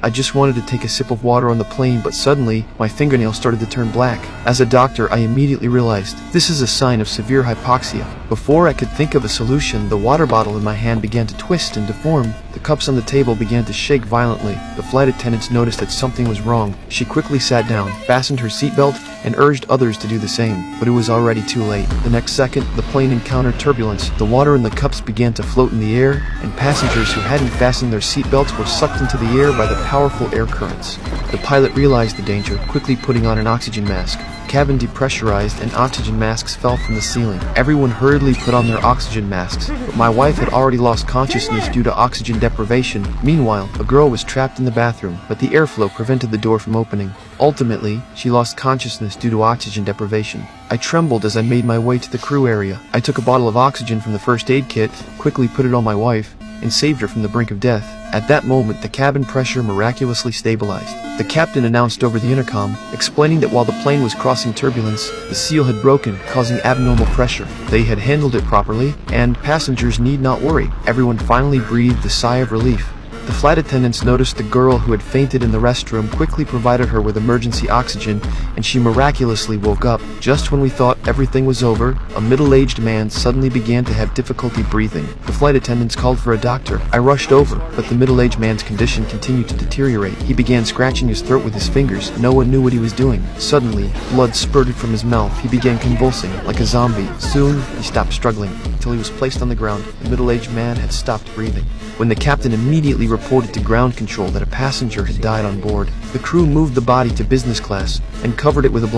I just wanted to take a sip of water on the plane, but suddenly, my fingernails started to turn black. As a doctor, I immediately realized this is a sign of severe hypoxia. Before I could think of a solution, the water bottle in my hand began to twist and deform. The cups on the table began to shake violently. The flight attendants noticed that something was wrong. She quickly sat down, fastened her seatbelt, and urged others to do the same. But it was already too late. The next second, the plane encountered turbulence. The water in the cups began to float in the air, and passengers who hadn't fastened their seatbelts were sucked into the air by the powerful air currents. The pilot realized the danger, quickly putting on an oxygen mask. Cabin depressurized and oxygen masks fell from the ceiling. Everyone hurriedly put on their oxygen masks, but my wife had already lost consciousness due to oxygen deprivation. Meanwhile, a girl was trapped in the bathroom, but the airflow prevented the door from opening. Ultimately, she lost consciousness due to oxygen deprivation. I trembled as I made my way to the crew area. I took a bottle of oxygen from the first aid kit, quickly put it on my wife, and saved her from the brink of death. At that moment, the cabin pressure miraculously stabilized. The captain announced over the intercom, explaining that while the plane was crossing turbulence, the seal had broken, causing abnormal pressure. They had handled it properly, and passengers need not worry. Everyone finally breathed a sigh of relief. The flight attendants noticed the girl who had fainted in the restroom, quickly provided her with emergency oxygen, and she miraculously woke up. Just when we thought everything was over, a middle-aged man suddenly began to have difficulty breathing. The flight attendants called for a doctor. I rushed over, but the middle-aged man's condition continued to deteriorate. He began scratching his throat with his fingers. No one knew what he was doing. Suddenly, blood spurted from his mouth. He began convulsing, like a zombie. Soon, he stopped struggling, until he was placed on the ground. The middle-aged man had stopped breathing. When the captain immediately reported to ground control that a passenger had died on board, the crew moved the body to business class and covered it with a blanket.